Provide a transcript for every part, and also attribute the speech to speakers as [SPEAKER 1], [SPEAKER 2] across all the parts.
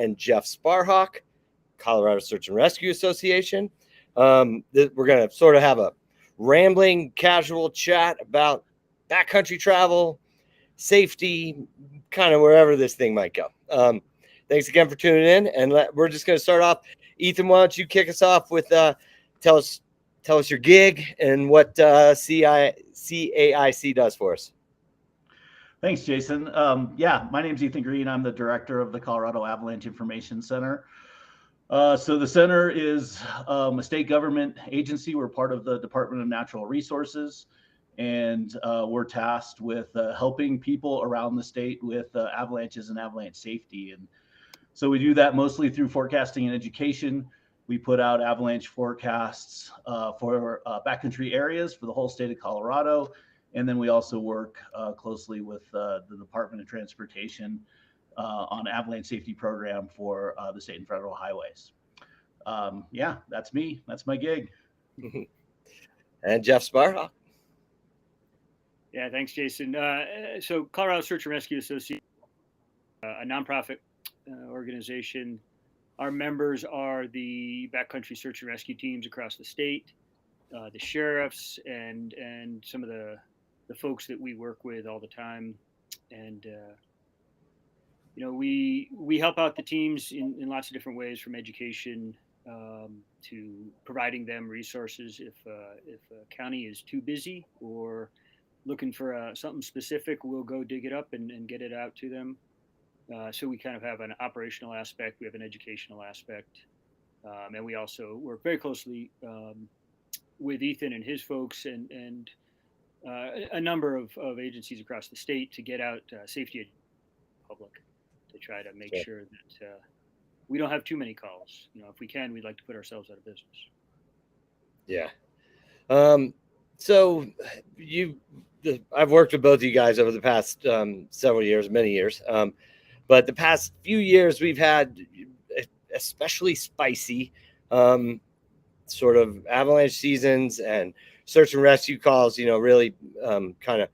[SPEAKER 1] and Jeff Sparhawk, Colorado Search and Rescue Association. We're going to sort of have a rambling, casual chat about backcountry travel, safety, kind of wherever this thing might go. Thanks again for tuning in, and we're just going to start off. Ethan, why don't you kick us off with tell us your gig and what CAIC does for us.
[SPEAKER 2] Thanks, Jason. My name's Ethan Greene. I'm the director of the Colorado Avalanche Information Center. So the center is a state government agency. We're part of the Department of Natural Resources, and we're tasked with helping people around the state with avalanches and avalanche safety. And so we do that mostly through forecasting and education. We put out avalanche forecasts for backcountry areas for the whole state of Colorado. And then we also work closely with the Department of Transportation on avalanche safety program for the state and federal highways. That's me. That's my gig.
[SPEAKER 1] And Jeff Sparhawk.
[SPEAKER 3] Yeah, thanks, Jason. So Colorado Search and Rescue Association, a nonprofit organization. Our members are the backcountry search and rescue teams across the state, the sheriffs, and some of the folks that we work with all the time. And we help out the teams in lots of different ways, from education to providing them resources if a county is too busy or looking for something specific. We'll go dig it up and get it out to them. So we kind of have an operational aspect, we have an educational aspect, and we also work very closely with Ethan and his folks and a number of agencies across the state to get out safety to the public, to try to make sure that we don't have too many calls. If we can, we'd like to put ourselves out of business.
[SPEAKER 1] Yeah. So I've worked with both of you guys over the past several years, many years. But the past few years, we've had especially spicy sort of avalanche seasons and search and rescue calls, really kind of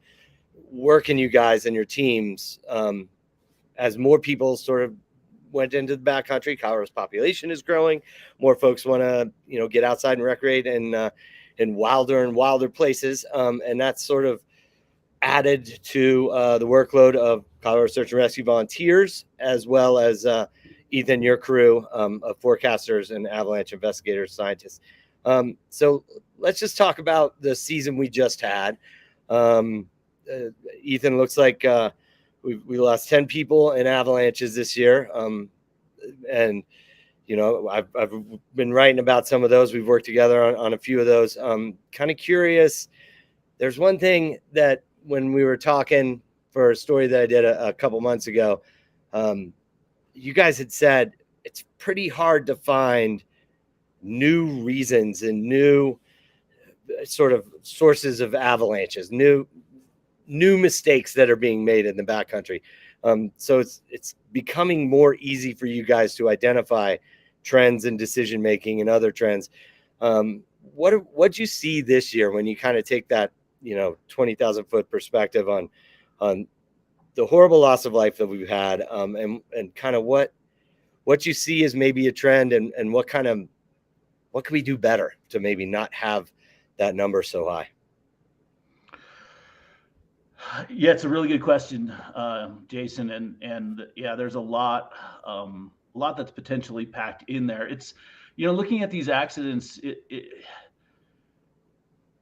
[SPEAKER 1] working you guys and your teams as more people sort of went into the backcountry. Colorado's population is growing. More folks want to, get outside and recreate in wilder places. And that's sort of added to the workload of Colorado Search and Rescue volunteers, as well as Ethan, your crew of forecasters and avalanche investigators, scientists. So let's just talk about the season we just had. Ethan, looks like we lost 10 people in avalanches this year. And I've been writing about some of those. We've worked together on a few of those. Kind of curious. There's one thing that when we were talking for a story that I did a couple months ago, you guys had said it's pretty hard to find new reasons and new sort of sources of avalanches, new mistakes that are being made in the backcountry. So it's becoming more easy for you guys to identify trends in decision making and other trends. What'd you see this year when you kind of take that 20,000 foot perspective on the horrible loss of life that we've had, and kind of what you see as maybe a trend, and what can we do better to maybe not have that number so high?
[SPEAKER 2] Yeah, it's a really good question, Jason, and there's a lot that's potentially packed in there. It's looking at these accidents,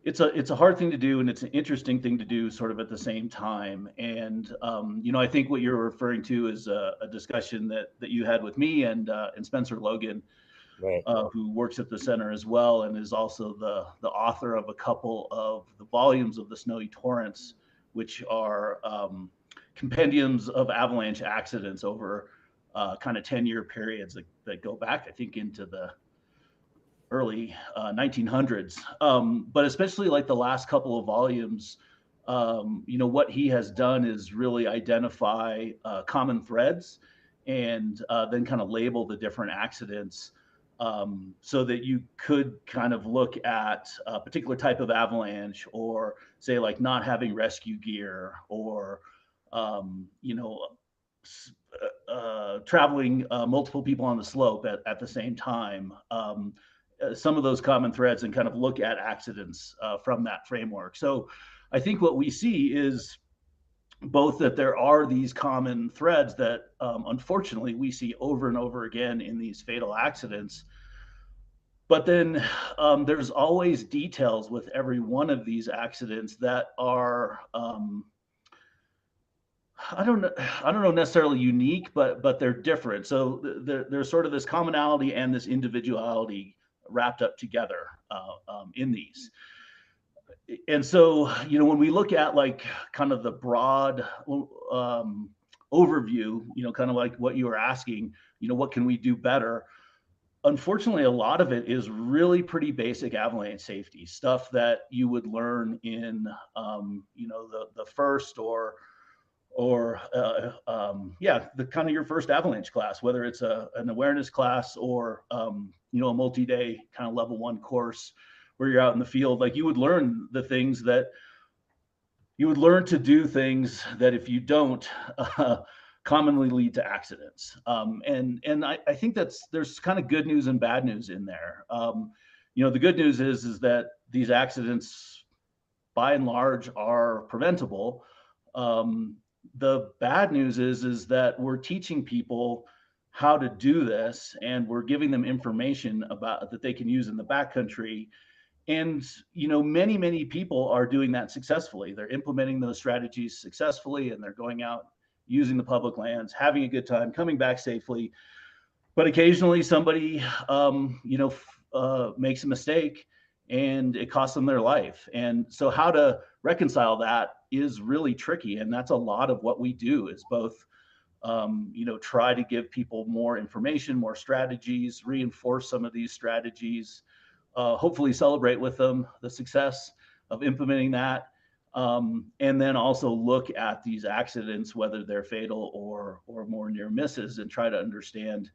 [SPEAKER 2] it's a hard thing to do, and it's an interesting thing to do sort of at the same time. And I think what you're referring to is a discussion that you had with me and Spencer Logan,
[SPEAKER 1] right,
[SPEAKER 2] who works at the center as well, and is also the author of a couple of the volumes of the Snowy Torrents, which are compendiums of avalanche accidents over kind of 10-year periods that go back, I think, into the early 1900s. But especially like the last couple of volumes, what he has done is really identify common threads and then kind of label the different accidents so that you could kind of look at a particular type of avalanche, or say like not having rescue gear, or traveling multiple people on the slope at the same time. Some of those common threads, and kind of look at accidents from that framework. So I think what we see is both that there are these common threads that unfortunately we see over and over again in these fatal accidents. But then there's always details with every one of these accidents that are I don't know necessarily unique, but they're different. So there's sort of this commonality and this individuality wrapped up together in these. And so, when we look at like kind of the broad overview, kind of like what you were asking, what can we do better? Unfortunately, a lot of it is really pretty basic avalanche safety stuff that you would learn in, the first the kind of your first avalanche class, whether it's an awareness class or a multi-day kind of level 1 course where you're out in the field. Like, you would learn the things that you would learn to do things that if you don't commonly lead to accidents. And I think there's kind of good news and bad news in there. The good news is that these accidents by and large are preventable. The bad news is that we're teaching people how to do this, and we're giving them information about that they can use in the backcountry. And many people are doing that successfully. They're implementing those strategies successfully, and they're going out using the public lands, having a good time, coming back safely. But occasionally somebody makes a mistake and it costs them their life. And so how to reconcile that is really tricky. And that's a lot of what we do, is both, try to give people more information, more strategies, reinforce some of these strategies, hopefully celebrate with them the success of implementing that. And then also look at these accidents, whether they're fatal or more near misses, and try to understand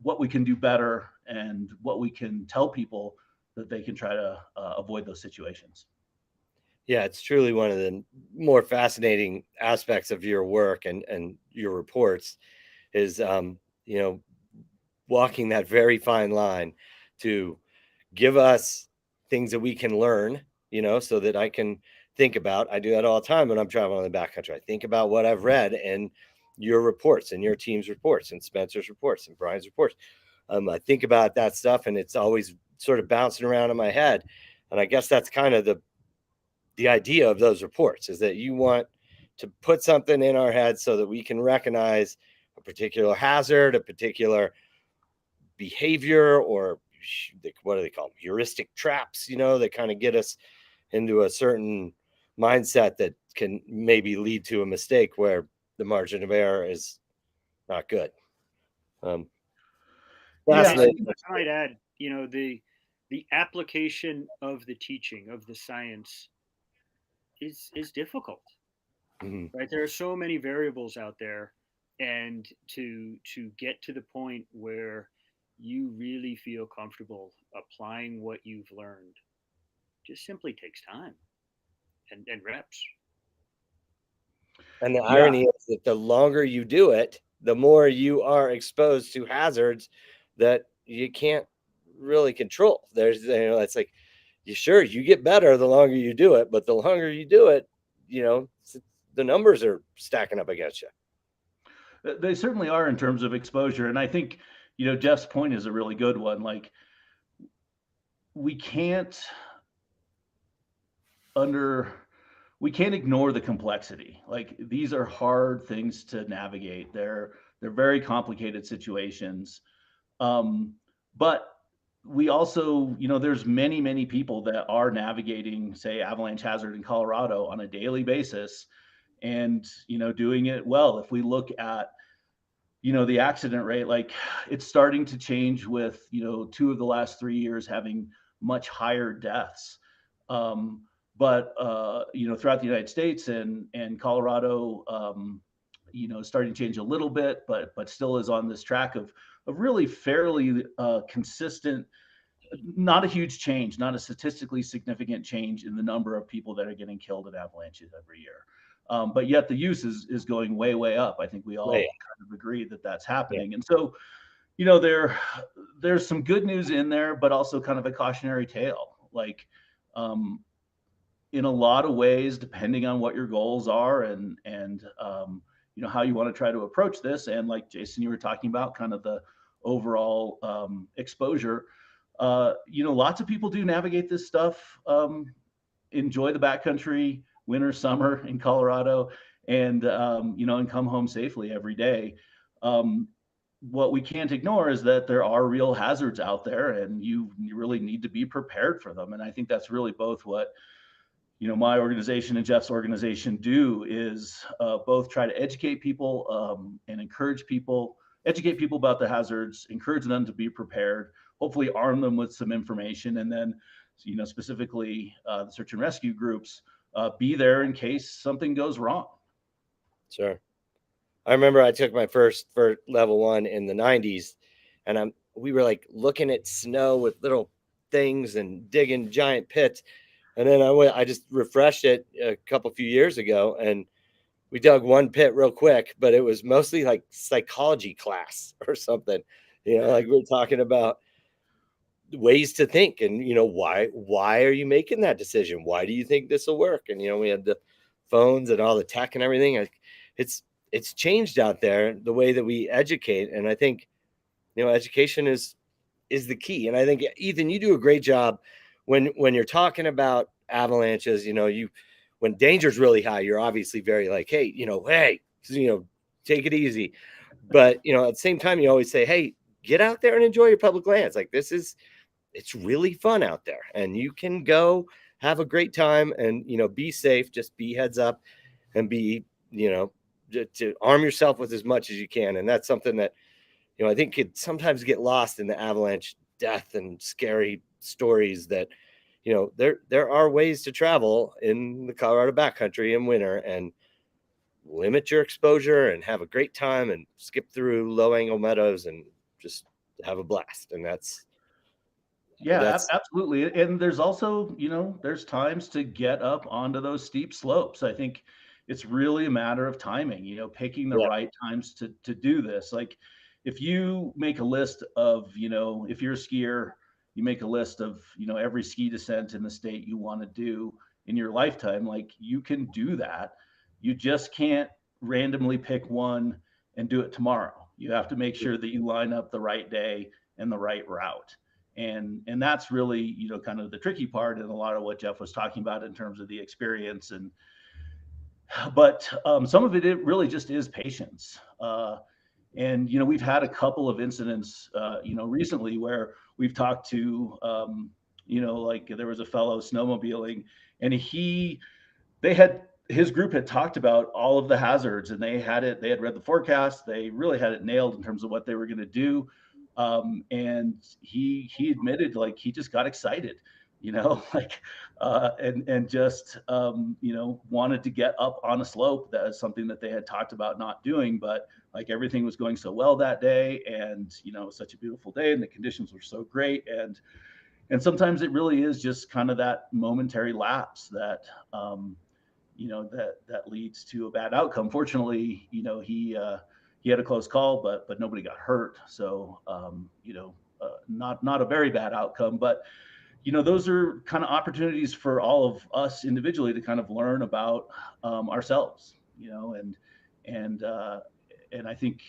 [SPEAKER 2] what we can do better and what we can tell people that they can try to avoid those situations.
[SPEAKER 1] Yeah, it's truly one of the more fascinating aspects of your work and your reports is, walking that very fine line to give us things that we can learn, so that I can think about. I do that all the time when I'm traveling in the backcountry. I think about what I've read in your reports and your team's reports and Spencer's reports and Brian's reports. I think about that stuff, and it's always sort of bouncing around in my head. And I guess that's kind of the idea of those reports, is that you want to put something in our heads so that we can recognize a particular hazard, a particular behavior, or what do they call them? Heuristic traps, that kind of get us into a certain mindset that can maybe lead to a mistake where the margin of error is not good.
[SPEAKER 3] I might add, the application of the teaching of the science is difficult, right? There are so many variables out there, and to get to the point where you really feel comfortable applying what you've learned just simply takes time and reps.
[SPEAKER 1] And the irony is that the longer you do it, the more you are exposed to hazards that you can't really control. There's, it's like, you get better the longer you do it, but the longer you do it, the numbers are stacking up against you.
[SPEAKER 2] They certainly are in terms of exposure. And I think, Jeff's point is a really good one. Like, we can't ignore the complexity. Like, these are hard things to navigate. They're very complicated situations. But we also, there's many people that are navigating, say, avalanche hazard in Colorado on a daily basis, and, doing it well. If we look at, the accident rate, like, it's starting to change with, 2 of the last 3 years having much higher deaths. But throughout the United States and Colorado, starting to change a little bit, but still is on this track of really fairly consistent, not a huge change, not a statistically significant change in the number of people that are getting killed in avalanches every year. But yet the use is going way up. I think we all
[SPEAKER 1] Right.
[SPEAKER 2] kind of agree that that's happening. And so, there's some good news in there, but also kind of a cautionary tale. Like, in a lot of ways, depending on what your goals are and how you want to try to approach this, and like Jason, you were talking about kind of the overall exposure. Lots of people do navigate this stuff, enjoy the backcountry, winter, summer in Colorado, and come home safely every day. What we can't ignore is that there are real hazards out there, and you really need to be prepared for them. And I think that's really both what my organization and Jeff's organization do is both try to educate people and educate people about the hazards, encourage them to be prepared, hopefully arm them with some information, and then, specifically the search and rescue groups, be there in case something goes wrong.
[SPEAKER 1] Sure. I remember I took my first for level 1 in the 90s, and we were like looking at snow with little things and digging giant pits. And then I just refreshed it a few years ago, and we dug one pit real quick, but it was mostly like psychology class or something, like we're talking about ways to think and, why are you making that decision? Why do you think this will work? And, we had the phones and all the tech and everything. It's changed out there, the way that we educate. And I think, education is the key. And I think, Ethan, you do a great job when you're talking about avalanches. When danger's really high, you're obviously very like, hey, take it easy. But, at the same time, you always say, hey, get out there and enjoy your public lands. Like, it's really fun out there, and you can go have a great time and, be safe, just be heads up and be, to arm yourself with as much as you can. And that's something that, I think could sometimes get lost in the avalanche death and scary stories that, there are ways to travel in the Colorado backcountry in winter and limit your exposure and have a great time and skip through low angle meadows and just have a blast. And that's
[SPEAKER 2] absolutely. And there's also, there's times to get up onto those steep slopes. I think it's really a matter of timing, picking the right times to do this. Like, if you make a list of, if you're a skier, you make a list of, every ski descent in the state you want to do in your lifetime, like, you can do that. You just can't randomly pick one and do it tomorrow. You have to make sure that you line up the right day and the right route. And that's really, kind of the tricky part, and a lot of what Jeff was talking about in terms of the experience. But some of it really just is patience. And, we've had a couple of incidents, recently where we've talked to, like there was a fellow snowmobiling, and his group had talked about all of the hazards, and they had read the forecast. They really had it nailed in terms of what they were going to do. And he admitted, like, he just got excited, like, and just, wanted to get up on a slope. That is something that they had talked about not doing, but like, everything was going so well that day, and, it was such a beautiful day, and the conditions were so great. And sometimes it really is just kind of that momentary lapse that, that leads to a bad outcome. Fortunately, he had a close call, but nobody got hurt. So, not a very bad outcome, but, those are kind of opportunities for all of us individually to kind of learn about ourselves, and I think,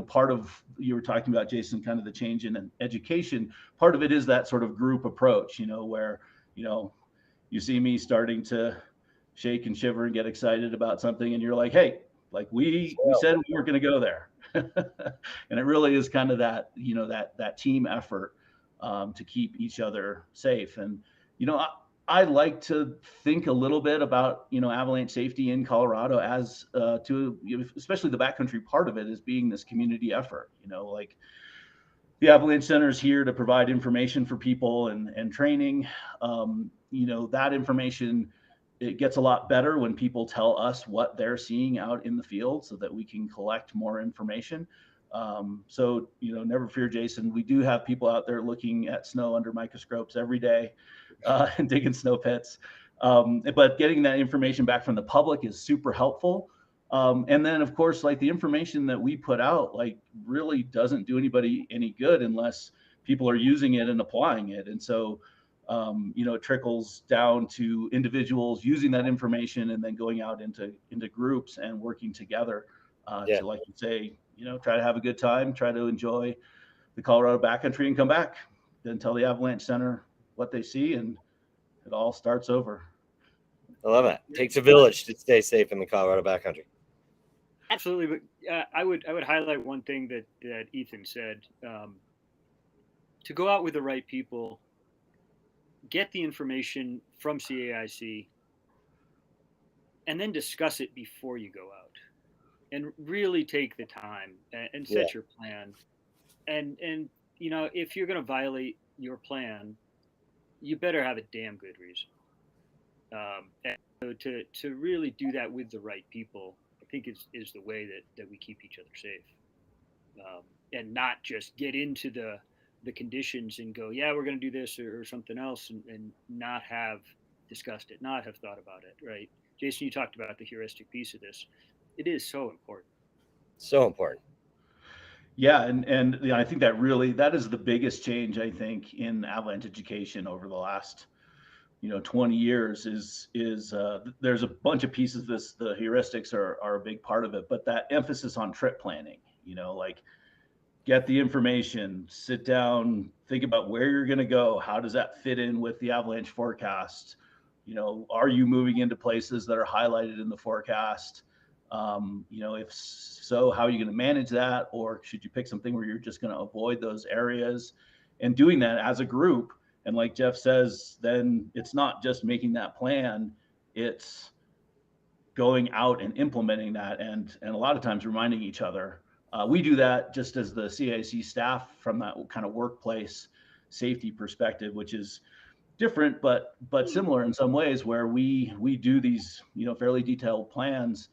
[SPEAKER 2] part of, you were talking about, Jason, kind of the change in education. Part of it is that sort of group approach, where, you see me starting to shake and shiver and get excited about something, and you're like, hey, like, we said we were going to go there. And it really is kind of that, that team effort to keep each other safe. And, I like to think a little bit about, avalanche safety in Colorado as especially the backcountry part of it, as being this community effort. Like, the Avalanche Center is here to provide information for people and training. That information, it gets a lot better when people tell us what they're seeing out in the field, so that we can collect more information. So, never fear, Jason. We do have people out there looking at snow under microscopes every day, and digging snow pits. But getting that information back from the public is super helpful. And then, of course, like the information that we put out, like really doesn't do anybody any good unless people are using it and applying it. And so, it trickles down to individuals using that information and then going out into groups and working together to, like you say, try to have a good time, try to enjoy the Colorado backcountry and come back, then tell the Avalanche Center what they see, and it all starts over.
[SPEAKER 1] I love it. Takes a village to stay safe in the Colorado backcountry.
[SPEAKER 3] Absolutely, but I would highlight one thing that Ethan said. To go out with the right people, get the information from CAIC, and then discuss it before you go out, and really take the time and set your plan. And if you're going to violate your plan, you better have a damn good reason. And so to really do that with the right people, I think is the way that we keep each other safe, and not just get into the conditions and go, yeah, we're going to do this or something else, and not have discussed it, not have thought about it. Right, Jason, you talked about the heuristic piece of this. It is so important.
[SPEAKER 1] So important.
[SPEAKER 2] Yeah, and I think that is the biggest change, I think, in Avalanche education over the last 20 years is there's a bunch of pieces. The heuristics are a big part of it, but that emphasis on trip planning, like get the information, sit down, think about where you're going to go. How does that fit in with the avalanche forecast? Are you moving into places that are highlighted in the forecast? If so, how are you going to manage that? Or should you pick something where you're just going to avoid those areas? And doing that as a group. And like Jeff says, then it's not just making that plan, it's going out and implementing that, and a lot of times reminding each other. We do that just as the CAC staff from that kind of workplace safety perspective, which is different, but similar in some ways, where we do these, fairly detailed plans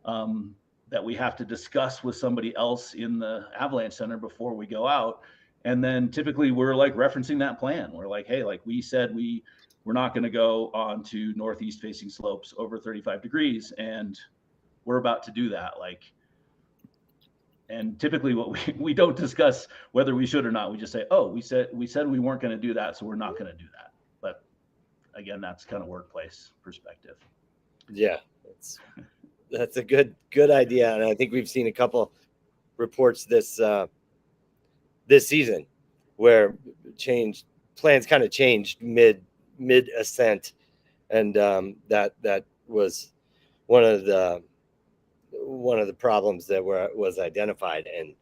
[SPEAKER 2] that we have to discuss with somebody else in the Avalanche Center before we go out. And then typically we're like referencing that plan. We're like, hey, like we said, we're not going to go on to northeast facing slopes over 35 degrees. And we're about to do that. And typically we don't discuss whether we should or not. We just say, oh, we said we weren't going to do that, so we're not going to do that. But again, that's kind of workplace perspective.
[SPEAKER 1] Yeah, that's a good idea. And I think we've seen a couple reports this season where plans kind of changed mid ascent, and that was one of the problems that was identified, and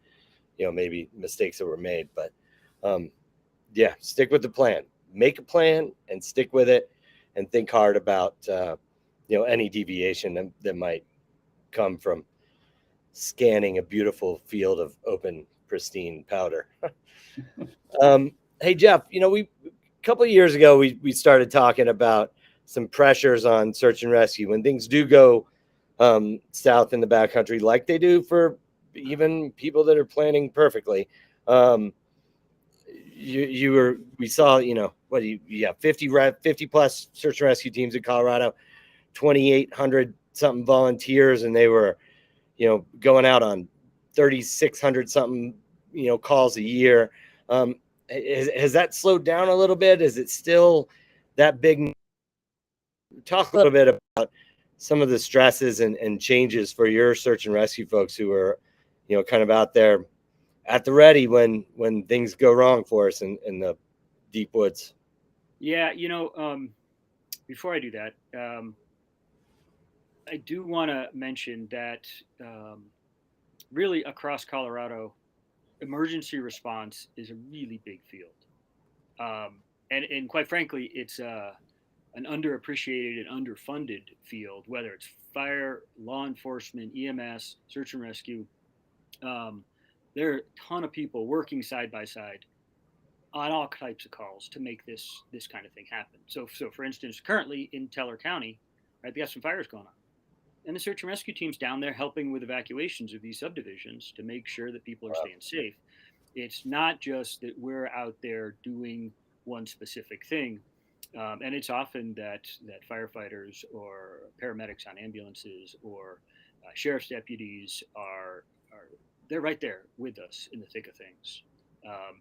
[SPEAKER 1] maybe mistakes that were made. But stick with the plan, make a plan and stick with it, and think hard about any deviation that might come from scanning a beautiful field of open, pristine powder. Hey, Jeff, a couple of years ago, we started talking about some pressures on search and rescue when things do go south in the backcountry, like they do for even people that are planning perfectly. We saw, you have 50 plus search and rescue teams in Colorado, 2,800 something volunteers, and they were, going out on 3,600 something, calls a year. Has that slowed down a little bit? Is it still that big? Talk a little bit about some of the stresses and changes for your search and rescue folks who are, kind of out there at the ready when things go wrong for us in the deep woods.
[SPEAKER 3] Yeah. Before I do that, I do want to mention that really across Colorado, emergency response is a really big field. And quite frankly, it's an underappreciated and underfunded field, whether it's fire, law enforcement, EMS, search and rescue. There are a ton of people working side by side on all types of calls to make this kind of thing happen. So for instance, currently in Teller County, right, they got some fires going on. And the search and rescue team's down there helping with evacuations of these subdivisions to make sure that people are staying safe. It's not just that we're out there doing one specific thing. And it's often that firefighters or paramedics on ambulances or sheriff's deputies are they're right there with us in the thick of things.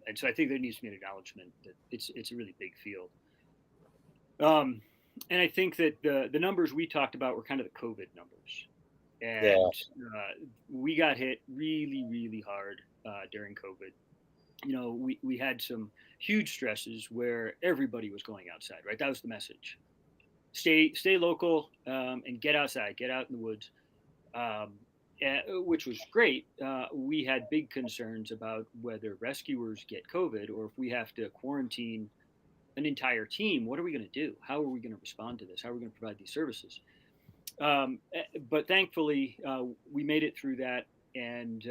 [SPEAKER 3] And so I think there needs to be an acknowledgement that it's a really big field. And I think that the numbers we talked about were kind of the COVID numbers,
[SPEAKER 1] Yeah.
[SPEAKER 3] and we got hit really, really hard during COVID. We had some huge stresses where everybody was going outside, right? That was the message. Stay local, and get outside, get out in the woods, which was great. We had big concerns about whether rescuers get COVID or if we have to quarantine an entire team. What are we going to do? How are we going to respond to this? How are we going to provide these services? But thankfully, we made it through that, and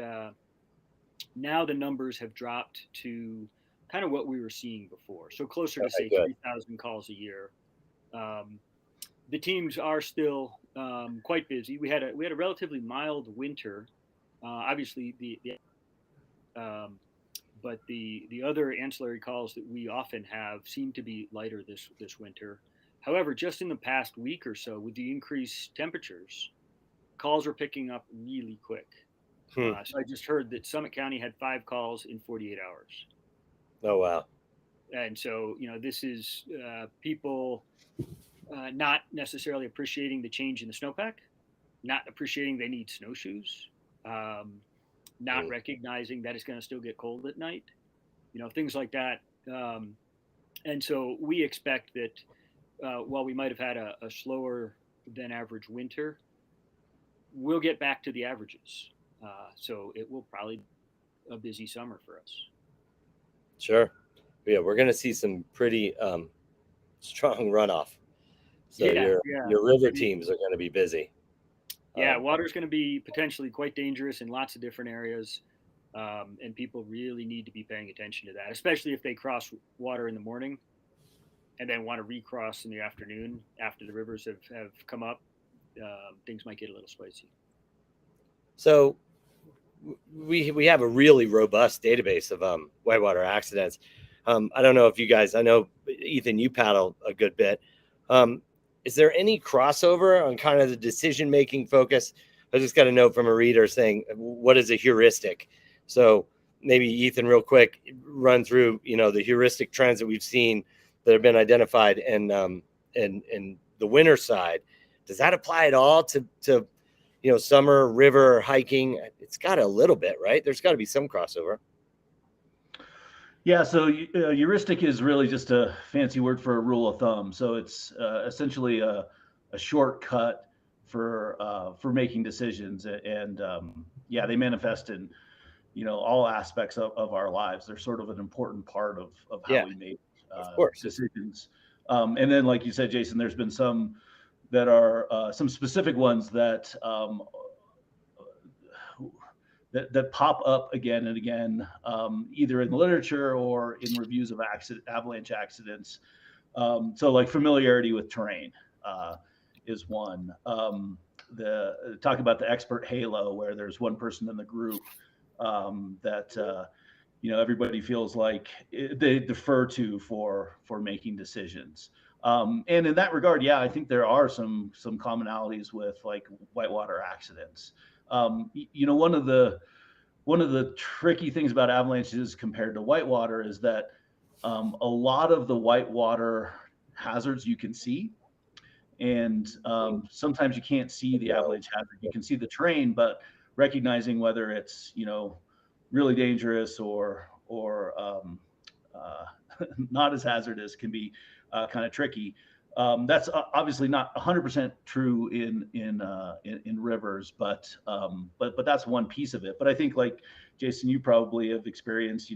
[SPEAKER 3] now the numbers have dropped to kind of what we were seeing before. So closer to say 3,000 calls a year. The teams are still quite busy. We had a relatively mild winter. Obviously, but the other ancillary calls that we often have seem to be lighter this winter. However, just in the past week or so, with the increased temperatures, calls are picking up really quick. So I just heard that Summit County had 5 calls in 48 hours.
[SPEAKER 1] Oh, wow.
[SPEAKER 3] And so, this is people not necessarily appreciating the change in the snowpack, not appreciating they need snowshoes, not recognizing that it's going to still get cold at night, things like that. And so we expect that while we might have had a slower than average winter, we'll get back to the averages. So it will probably be a busy summer for us.
[SPEAKER 1] Sure. Yeah, we're going to see some pretty strong runoff. So your river teams are going to be busy.
[SPEAKER 3] Yeah, water's going to be potentially quite dangerous in lots of different areas. And people really need to be paying attention to that, especially if they cross water in the morning and then want to recross in the afternoon after the rivers have come up. Things might get a little spicy.
[SPEAKER 1] So we have a really robust database of whitewater accidents. I don't know if you guys, I know, Ethan, you paddle a good bit. Is there any crossover on kind of the decision-making focus? I just got a note from a reader saying, what is a heuristic? So maybe Ethan, real quick, run through, the heuristic trends that we've seen that have been identified and the winter side. Does that apply at all to summer, river, hiking? It's got a little bit, right? There's got to be some crossover.
[SPEAKER 2] Yeah, so heuristic is really just a fancy word for a rule of thumb. So it's essentially a shortcut for making decisions, and they manifest in all aspects of our lives. They're sort of an important part of how we make decisions. And then, like you said, Jason, there's been some that are some specific ones that that pop up again and again, either in the literature or in reviews of avalanche accidents. So like familiarity with terrain is one. Talk about the expert halo, where there's one person in the group that everybody feels like they defer to for making decisions. And in that regard, I think there are some commonalities with like whitewater accidents. One of the tricky things about avalanches compared to whitewater is that a lot of the whitewater hazards you can see, and sometimes you can't see the avalanche hazard. You can see the terrain, but recognizing whether it's really dangerous or not as hazardous can be kind of tricky. That's obviously not 100% true in rivers, but that's one piece of it. But I think, like Jason, you probably have experienced.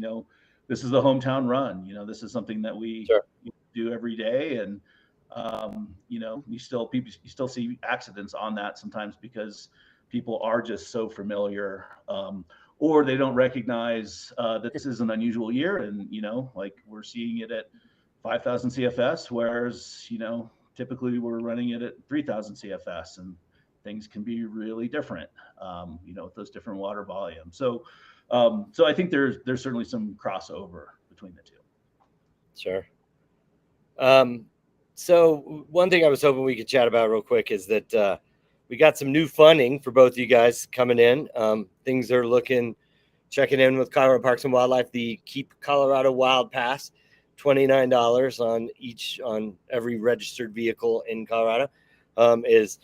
[SPEAKER 2] This is the hometown run. This is something that we do every day, and you still see accidents on that sometimes because people are just so familiar, or they don't recognize that this is an unusual year, and like we're seeing it at 5,000 CFS, whereas typically we're running it at 3,000 CFS, and things can be really different, with those different water volumes. So I think there's certainly some crossover between the two.
[SPEAKER 1] Sure. So one thing I was hoping we could chat about real quick is that we got some new funding for both you guys coming in. Things are checking in with Colorado Parks and Wildlife. The Keep Colorado Wild Pass, $29 on every registered vehicle in Colorado, is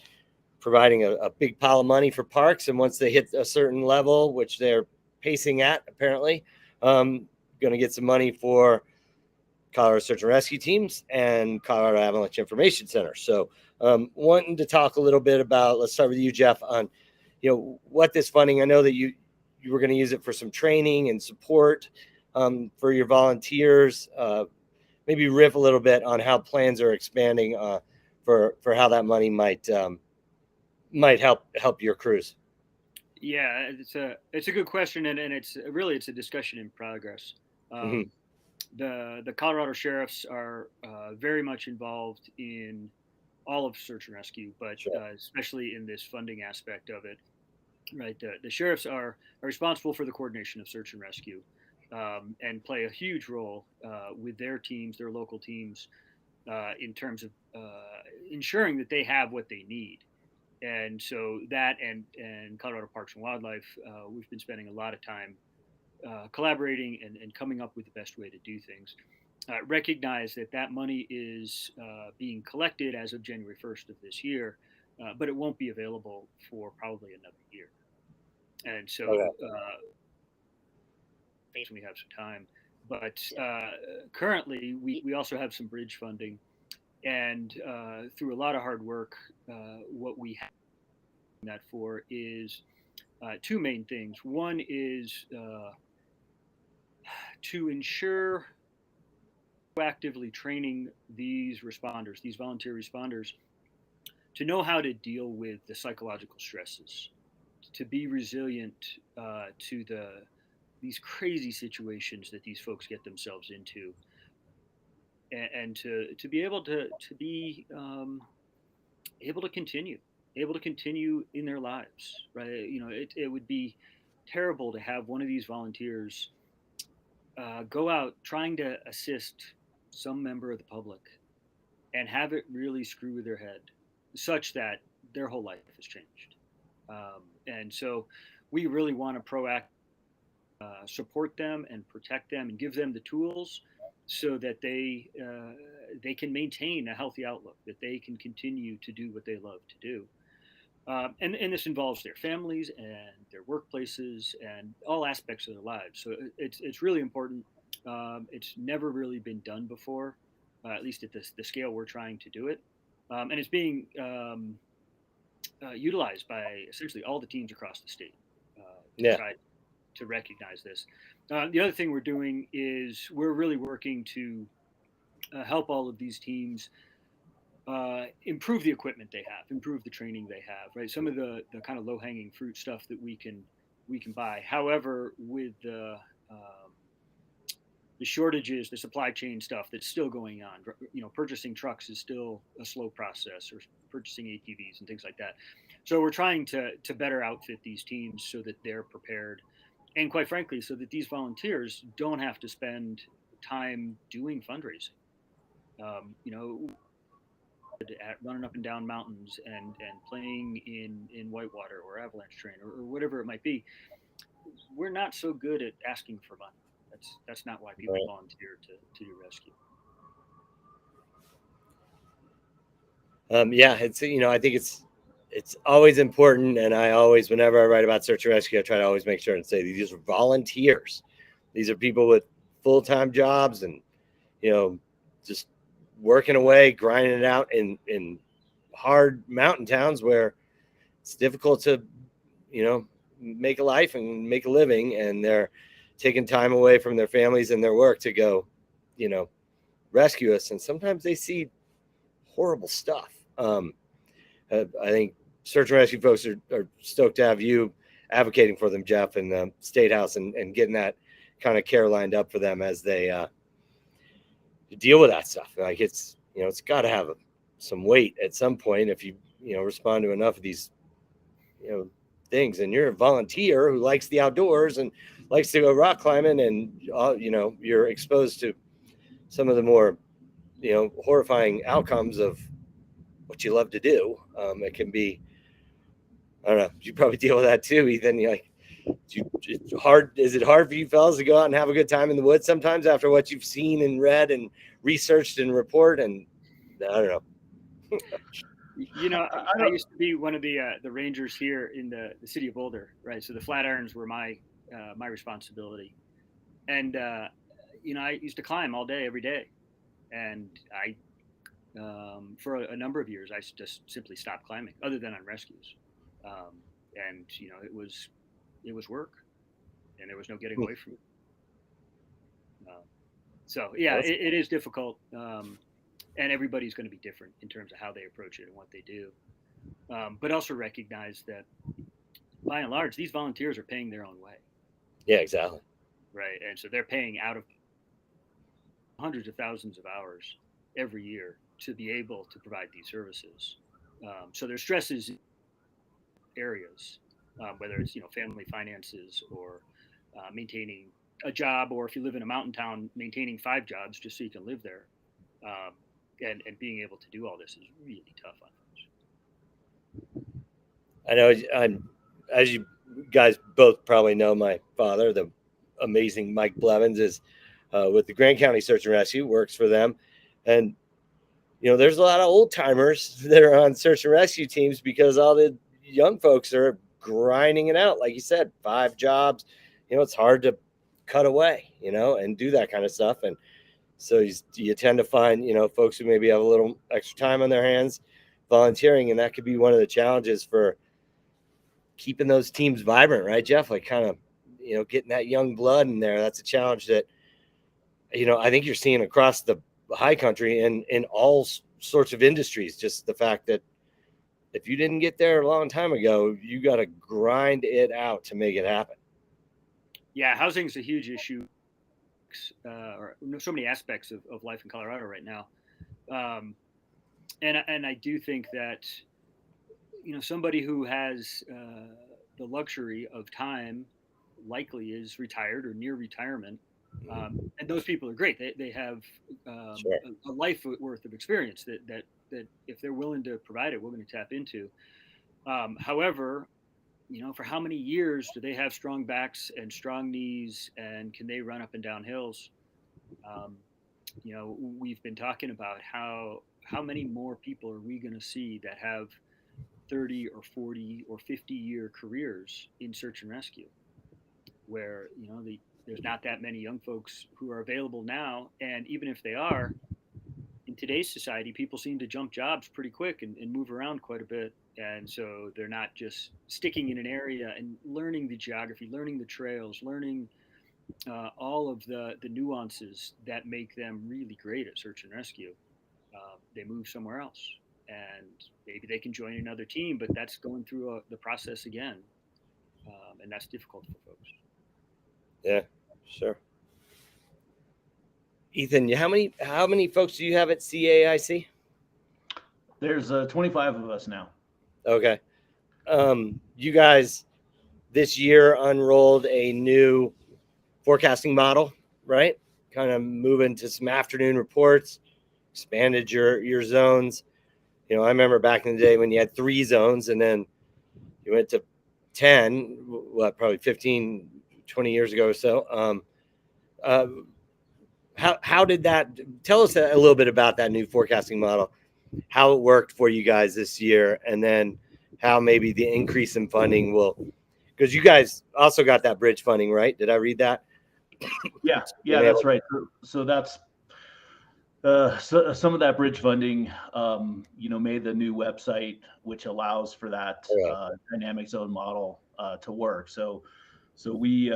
[SPEAKER 1] providing a big pile of money for parks. And once they hit a certain level, which they're pacing at apparently, going to get some money for Colorado Search and Rescue Teams and Colorado Avalanche Information Center. So wanting to talk a little bit about, let's start with you, Jeff, on what this funding, I know that you were going to use it for some training and support for your volunteers. Maybe riff a little bit on how plans are expanding for how that money might help your crews.
[SPEAKER 3] Yeah, it's a good question, and it's a discussion in progress. The Colorado sheriffs are very much involved in all of search and rescue, but
[SPEAKER 1] Sure.
[SPEAKER 3] Especially in this funding aspect of it. Right, the sheriffs are responsible for the coordination of search and rescue, and play a huge role with their teams, their local teams, in terms of ensuring that they have what they need. And so that and Colorado Parks and Wildlife, we've been spending a lot of time collaborating and coming up with the best way to do things. Recognize that money is being collected as of January 1st of this year, but it won't be available for probably another year. And so we have some time. But currently, we also have some bridge funding. And through a lot of hard work, what we have that for is two main things. One is to ensure proactively training these responders, these volunteer responders, to know how to deal with the psychological stresses, to be resilient to these crazy situations that these folks get themselves into, and to be able to be able to continue in their lives, right? It would be terrible to have one of these volunteers go out trying to assist some member of the public and have it really screw with their head such that their whole life has changed. And so we really want to proactively support them and protect them and give them the tools so that they can maintain a healthy outlook, that they can continue to do what they love to do. And this involves their families and their workplaces and all aspects of their lives. So it's really important. It's never really been done before, at least at the scale we're trying to do it. And it's being utilized by essentially all the teams across the state to try to recognize this. The other thing we're doing is we're really working to help all of these teams improve the equipment they have, improve the training they have, right? Some of the kind of low-hanging fruit stuff that we can buy. However, with the shortages, the supply chain stuff that's still going on, purchasing trucks is still a slow process, or purchasing ATVs and things like that. So we're trying to better outfit these teams so that they're prepared, and quite frankly, so that these volunteers don't have to spend time doing fundraising. At running up and down mountains and playing in whitewater or avalanche terrain or whatever it might be. We're not so good at asking for money. That's not why people volunteer to do rescue.
[SPEAKER 1] I think it's always important, and I always, whenever I write about search and rescue, I try to always make sure and say these are volunteers. These are people with full-time jobs and just working away, grinding it out in hard mountain towns where it's difficult to make a life and make a living, and they're taking time away from their families and their work to go rescue us. And sometimes they see horrible stuff. I think search and rescue folks are stoked to have you advocating for them, Jeff, in the State House and getting that kind of care lined up for them as they deal with that stuff. Like it's got to have some weight at some point if you respond to enough of these things. And you're a volunteer who likes the outdoors and likes to go rock climbing, and you're exposed to some of the more horrifying outcomes of what you love to do. It can be, I don't know, you probably deal with that too, Ethan. You're like, it's hard. Is it hard for you fellas to go out and have a good time in the woods sometimes after what you've seen and read and researched and report? And I don't know.
[SPEAKER 3] I used to be one of the rangers here in the city of Boulder, right? So the Flatirons were my responsibility, and I used to climb all day, every day, and I for a number of years I just simply stopped climbing, other than on rescues, and it was work, and there was no getting away from it. So yeah, it is difficult. And everybody's going to be different in terms of how they approach it and what they do. But also recognize that by and large, these volunteers are paying their own way.
[SPEAKER 1] Yeah, exactly.
[SPEAKER 3] Right. And so they're paying out of hundreds of thousands of hours every year to be able to provide these services. So there's stresses in areas, whether it's, family finances or maintaining a job, or if you live in a mountain town, maintaining 5 jobs just so you can live there. And being able to do all this is really tough on folks.
[SPEAKER 1] I know, as you guys both probably know, my father, the amazing Mike Blevins, is with the Greene County Search and Rescue, works for them. And, there's a lot of old timers that are on search and rescue teams because all the young folks are grinding it out. Like you said, 5 jobs, it's hard to cut away, and do that kind of stuff. And so you tend to find, folks who maybe have a little extra time on their hands volunteering. And that could be one of the challenges for keeping those teams vibrant, right, Jeff? Like kind of, getting that young blood in there. That's a challenge that, I think you're seeing across the high country and in all sorts of industries. Just the fact that if you didn't get there a long time ago, you got to grind it out to make it happen.
[SPEAKER 3] Yeah, housing is a huge issue. Or so many aspects of life in Colorado right now, and I do think that somebody who has the luxury of time likely is retired or near retirement, and those people are great. They have
[SPEAKER 1] Sure.
[SPEAKER 3] a life worth of experience that if they're willing to provide it, we're going to tap into. However, for how many years do they have strong backs and strong knees, and can they run up and down hills? We've been talking about how many more people are we going to see that have 30 or 40 or 50-year careers in search and rescue, where there's not that many young folks who are available now. And even if they are, in today's society, people seem to jump jobs pretty quick and move around quite a bit. And so they're not just sticking in an area and learning the geography, learning the trails, learning all of the nuances that make them really great at search and rescue. They move somewhere else, and maybe they can join another team, but that's going through the process again. And that's difficult for folks.
[SPEAKER 1] Yeah, sure. Ethan, how many folks do you have at CAIC?
[SPEAKER 2] There's 25 of us now.
[SPEAKER 1] Okay. You guys this year unrolled a new forecasting model, right? Kind of moving to some afternoon reports, expanded your zones. I remember back in the day when you had 3 zones and then you went to 10, probably 15, 20 years ago or so. How did that, tell us a little bit about that new forecasting model, how it worked for you guys this year, and then how maybe the increase in funding will, because you guys also got that bridge funding, right? Did I read that?
[SPEAKER 2] Yeah, that's right. So that's so some of that bridge funding, made the new website, which allows for that dynamic zone model to work. So we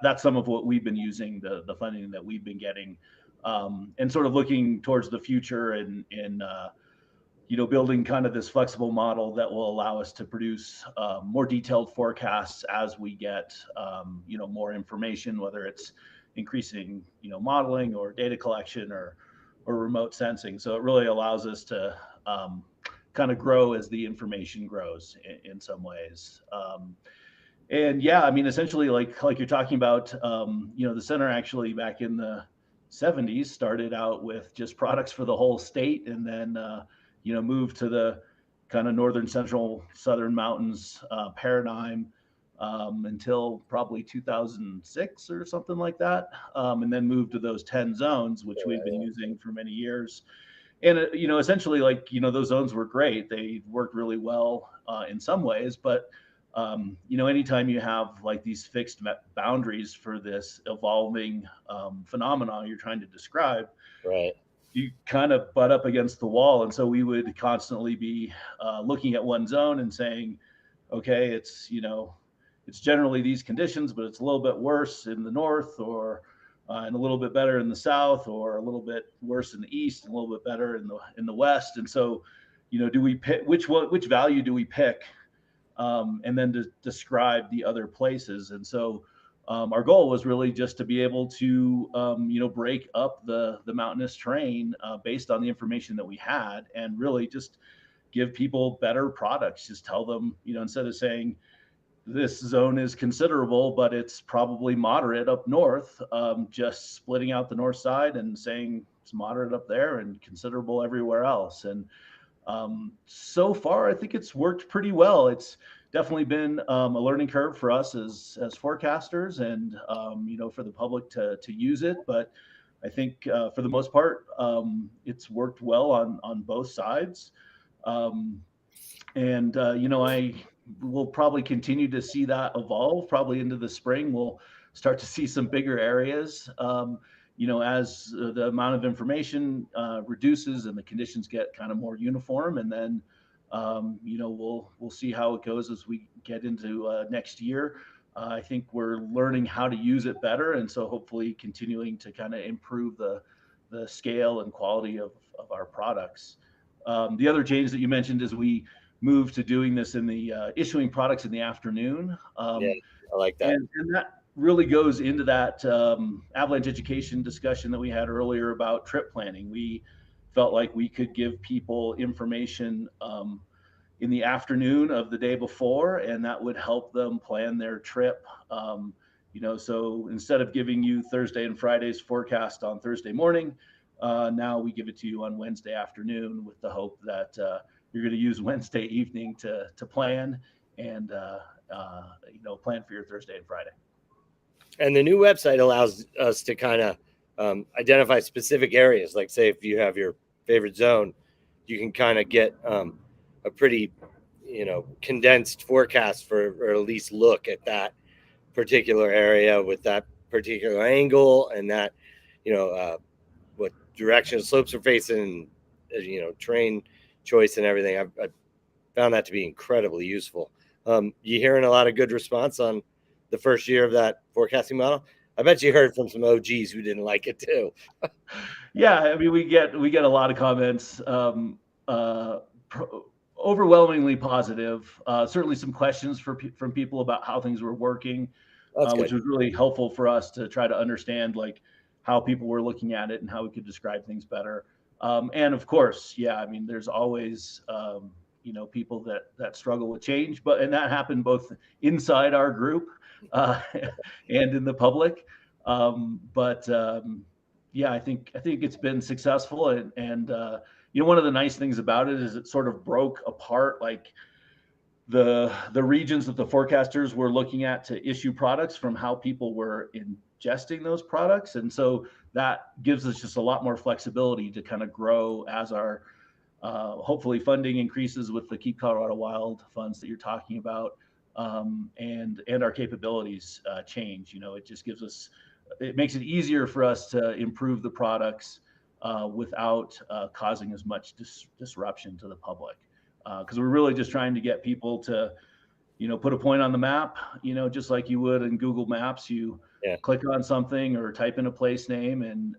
[SPEAKER 2] that's some of what we've been using, the funding that we've been getting, and sort of looking towards the future and building kind of this flexible model that will allow us to produce more detailed forecasts as we get more information, whether it's increasing modeling or data collection or remote sensing. So it really allows us to kind of grow as the information grows in some ways. And yeah, I mean, essentially, like you're talking about, the center actually back in the 70s started out with just products for the whole state, and then moved to the kind of northern, central, southern mountains paradigm until probably 2006 or something like that, and then moved to those 10 zones, which we've been using for many years. And essentially, like, those zones were great. They worked really well in some ways, but anytime you have like these fixed boundaries for this evolving phenomenon you're trying to describe,
[SPEAKER 1] right,
[SPEAKER 2] you kind of butt up against the wall. And so we would constantly be looking at one zone and saying, okay, it's generally these conditions, but it's a little bit worse in the north, or and a little bit better in the south, or a little bit worse in the east, and a little bit better in the west. And so, do we pick which value do we pick, and then to describe the other places? And so, our goal was really just to be able to, break up the mountainous terrain based on the information that we had, and really just give people better products. Just tell them, instead of saying this zone is considerable, but it's probably moderate up north, just splitting out the north side and saying it's moderate up there and considerable everywhere else. And so far, I think it's worked pretty well. It's definitely been a learning curve for us as forecasters, and for the public to use it. But I think for the most part, it's worked well on both sides. I will probably continue to see that evolve. Probably into the spring, we'll start to see some bigger areas. As the amount of information reduces and the conditions get kind of more uniform, and then we'll see how it goes as we get into next year. I think we're learning how to use it better, and so hopefully continuing to kind of improve the scale and quality of our products. The other change that you mentioned is we moved to doing this in the issuing products in the afternoon.
[SPEAKER 1] Yeah, I like that.
[SPEAKER 2] And that really goes into that avalanche education discussion that we had earlier about trip planning. We felt like we could give people information in the afternoon of the day before, and that would help them plan their trip. So instead of giving you Thursday and Friday's forecast on Thursday morning, now we give it to you on Wednesday afternoon, with the hope that you're going to use Wednesday evening to plan and plan for your Thursday and Friday.
[SPEAKER 1] And the new website allows us to kind of identify specific areas. Like, say, if you have your favorite zone, you can kind of get a pretty, condensed forecast for, or at least look at that particular area with that particular angle, and that, what direction the slopes are facing, terrain choice and everything. I found that to be incredibly useful. You hearing a lot of good response on the first year of that forecasting model? I bet you heard from some OGs who didn't like it too.
[SPEAKER 2] Yeah, I mean, we get a lot of comments, overwhelmingly positive. Certainly some questions from people about how things were working, which was really helpful for us to try to understand like how people were looking at it and how we could describe things better. And of course, yeah, I mean, there's always people that struggle with change, and that happened both inside our group and in the public. Yeah, I think it's been successful, and one of the nice things about it is it sort of broke apart like the regions that the forecasters were looking at to issue products from how people were ingesting those products. And so that gives us just a lot more flexibility to kind of grow as our hopefully funding increases with the Keep Colorado Wild funds that you're talking about, and our capabilities change. It just it makes it easier for us to improve the products without causing as much disruption to the public. Because we're really just trying to get people to, put a point on the map, just like you would in Google Maps. You click on something or type in a place name, and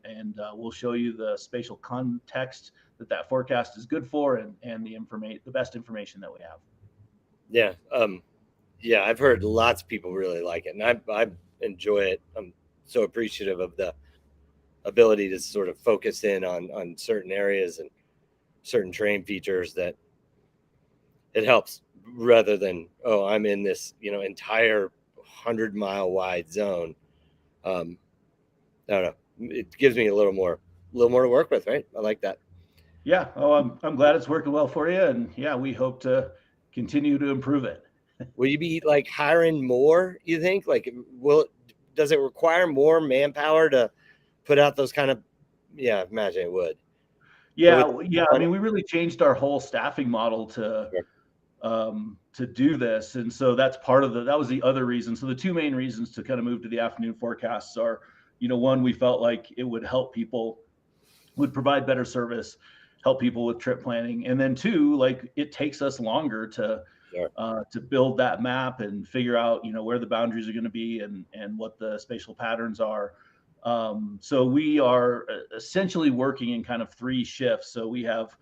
[SPEAKER 2] we'll show you the spatial context that forecast is good for, and the best information that we have.
[SPEAKER 1] Yeah. I've heard lots of people really like it, and I enjoy it. I'm so appreciative of the ability to sort of focus in on certain areas and certain terrain features that it helps, rather than, oh, I'm in this, entire 100-mile wide zone. I don't know. it gives me a little more to work with, right? I like that.
[SPEAKER 2] Yeah. Oh, I'm glad it's working well for you. And yeah, we hope to continue to improve it.
[SPEAKER 1] Will you be like hiring more, you think? Like, does it require more manpower to put out those kind of, yeah, imagine it would.
[SPEAKER 2] Yeah. Yeah. I mean, we really changed our whole staffing model to do this. And so that's that was the other reason. So the two main reasons to kind of move to the afternoon forecasts are, one, we felt like it would help people, would provide better service, help people with trip planning. And then two, like it takes us longer to build that map and figure out, where the boundaries are going to be and what the spatial patterns are. So we are essentially working in kind of 3 shifts. So we have,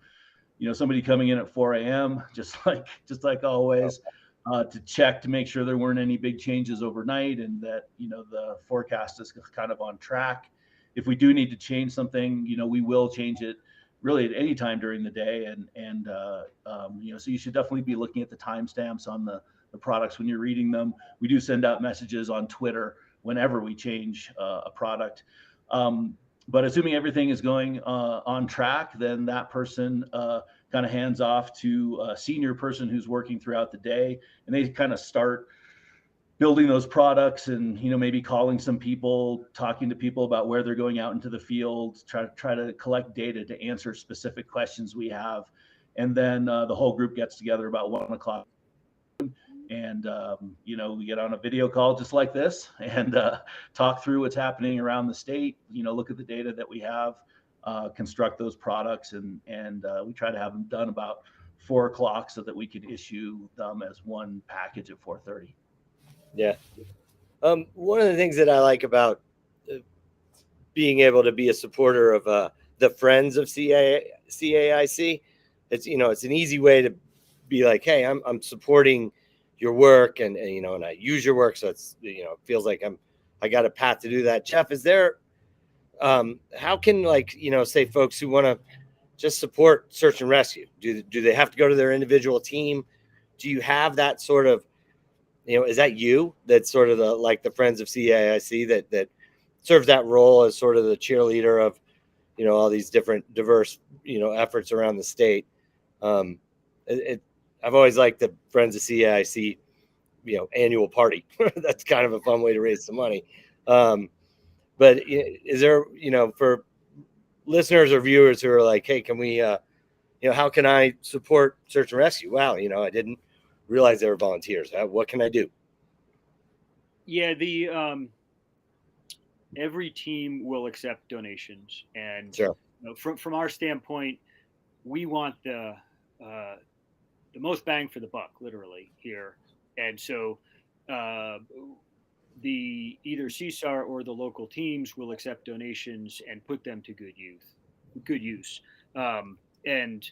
[SPEAKER 2] somebody coming in at 4 a.m., just like always, to check to make sure there weren't any big changes overnight and that, the forecast is kind of on track. If we do need to change something, we will change it really at any time during the day. So you should definitely be looking at the timestamps on the products when you're reading them. We do send out messages on Twitter whenever we change a product. But assuming everything is going on track, then that person kind of hands off to a senior person who's working throughout the day, and they kind of start building those products and, maybe calling some people, talking to people about where they're going out into the field, try to collect data to answer specific questions we have. And then the whole group gets together about 1 o'clock. And, we get on a video call just like this and talk through what's happening around the state, look at the data that we have, construct those products. And we try to have them done about 4 o'clock so that we can issue them as one package at 4:30.
[SPEAKER 1] Yeah. One of the things that I like about being able to be a supporter of the Friends of CAIC, it's an easy way to be like, hey, I'm supporting your work and I use your work. So it's, it feels like I got a path to do that. Jeff, is there, how can say folks who want to just support search and rescue, do they have to go to their individual team? Do you have that sort of, is that you that's sort of the Friends of CAIC that serves that role as sort of the cheerleader of, all these different diverse, efforts around the state? I've always liked the Friends of CAIC, annual party. That's kind of a fun way to raise some money. But is there, for listeners or viewers who are like, hey, can we, how can I support search and rescue? Wow, I didn't realize they were volunteers. What can I do?
[SPEAKER 3] Yeah, every team will accept donations, and
[SPEAKER 1] sure.
[SPEAKER 3] From our standpoint, we want the most bang for the buck, literally here, and so the either CSAR or the local teams will accept donations and put them to good use, and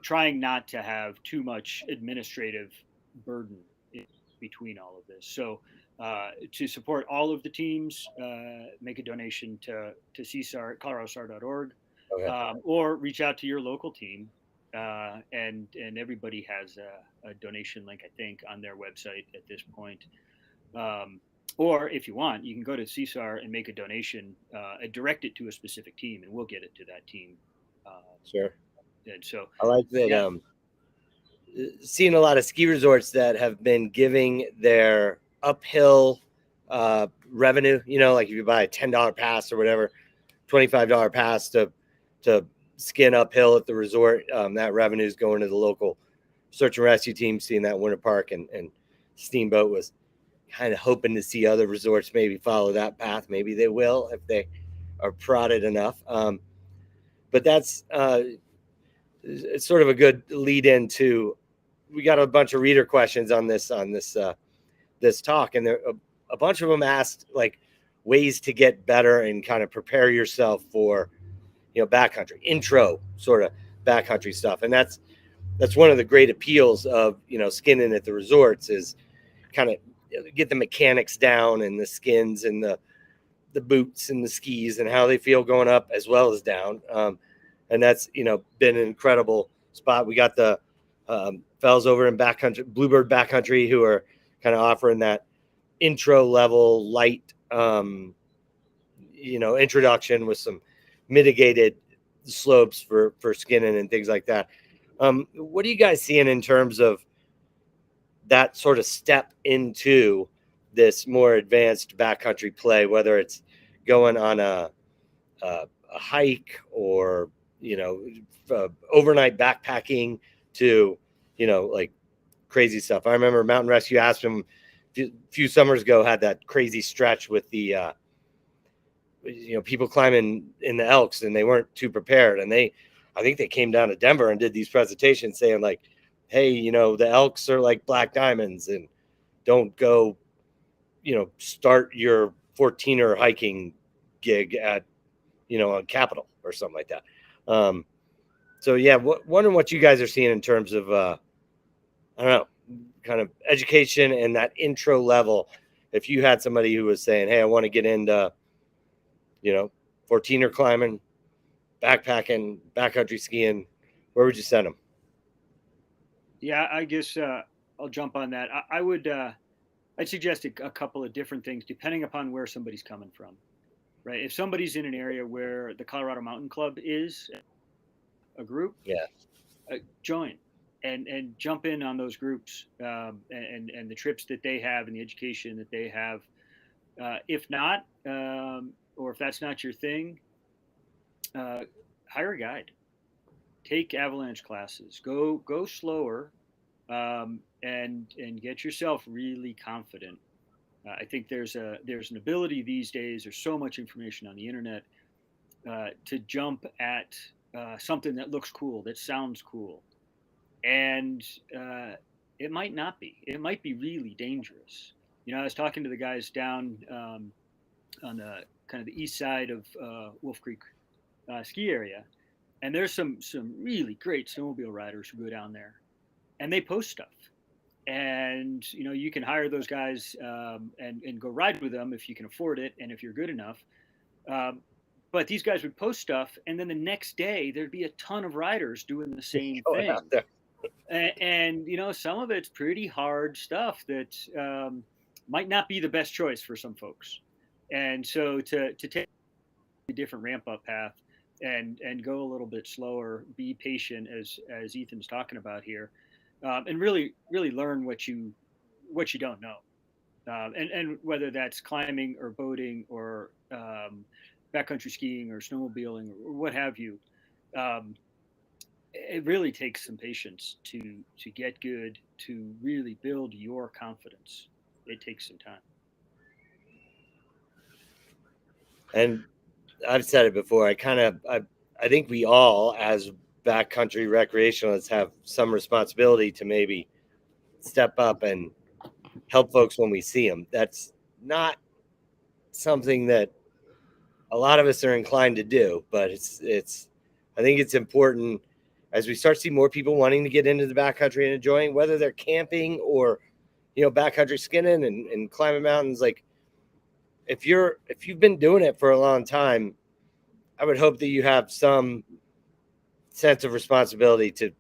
[SPEAKER 3] trying not to have too much administrative burden between all of this. So to support all of the teams, make a donation to CSAR at coloradosar.org, okay. Or reach out to your local team. And everybody has a donation link, I think, on their website at this point. Or if you want, you can go to CSAR and make a donation and direct it to a specific team, and we'll get it to that team.
[SPEAKER 1] Sure.
[SPEAKER 3] And so
[SPEAKER 1] I like that. Yeah. Seeing a lot of ski resorts that have been giving their uphill revenue, like if you buy a $10 pass or whatever, $25 pass to skin uphill at the resort, that revenue is going to the local search and rescue team. Seeing that Winter Park and Steamboat was kind of hoping to see other resorts maybe follow that path. Maybe they will if they are prodded enough. But that's it's sort of a good lead into, we got a bunch of reader questions on this talk, and there a bunch of them asked like ways to get better and kind of prepare yourself for backcountry, intro sort of backcountry stuff. And that's one of the great appeals of skinning at the resorts, is kind of get the mechanics down and the skins and the boots and the skis and how they feel going up as well as down. And that's been an incredible spot. We got the fellows over in Backcountry, Bluebird Backcountry, who are kind of offering that intro level light introduction with some mitigated slopes for skinning and things like that. What are you guys seeing in terms of that sort of step into this more advanced backcountry play, whether it's going on a hike or, overnight backpacking to, like crazy stuff? I remember Mountain Rescue Aspen a few summers ago had that crazy stretch with the, people climbing in the Elks, and they weren't too prepared. And I think they came down to Denver and did these presentations saying like, hey, the Elks are like black diamonds, and don't go, start your 14er hiking gig at, on Capitol or something like that. So yeah, wondering what you guys are seeing in terms of, I don't know, kind of education and that intro level. If you had somebody who was saying, hey, I want to get into, 14er climbing, backpacking, backcountry skiing, where would you send them?
[SPEAKER 3] Yeah, I guess I'll jump on that. I'd suggest a couple of different things depending upon where somebody's coming from, right? If somebody's in an area where the Colorado Mountain Club is a group,
[SPEAKER 1] yeah,
[SPEAKER 3] join and jump in on those groups and the trips that they have and the education that they have. If not, or if that's not your thing, hire a guide. Take avalanche classes. Go slower, and get yourself really confident. I think there's an ability these days. There's so much information on the internet to jump at something that looks cool, that sounds cool, and it might not be. It might be really dangerous. I was talking to the guys down on the kind of the east side of Wolf Creek ski area. And there's some really great snowmobile riders who go down there, and they post stuff. And you can hire those guys and go ride with them if you can afford it and if you're good enough. But these guys would post stuff, and then the next day there'd be a ton of riders doing the same thing. And some of it's pretty hard stuff that might not be the best choice for some folks. And so to take a different ramp up path and go a little bit slower, be patient as Ethan's talking about here, and really learn what you don't know, and whether that's climbing or boating or backcountry skiing or snowmobiling or what have you. It really takes some patience to get good, to really build your confidence. It takes some time.
[SPEAKER 1] And I've said it before. I think we all, as backcountry recreationalists, have some responsibility to maybe step up and help folks when we see them. That's not something that a lot of us are inclined to do, but I think it's important as we start to see more people wanting to get into the backcountry and enjoying, whether they're camping or, backcountry skinning and climbing mountains. Like, if you've been doing it for a long time, I would hope that you have some sense of responsibility to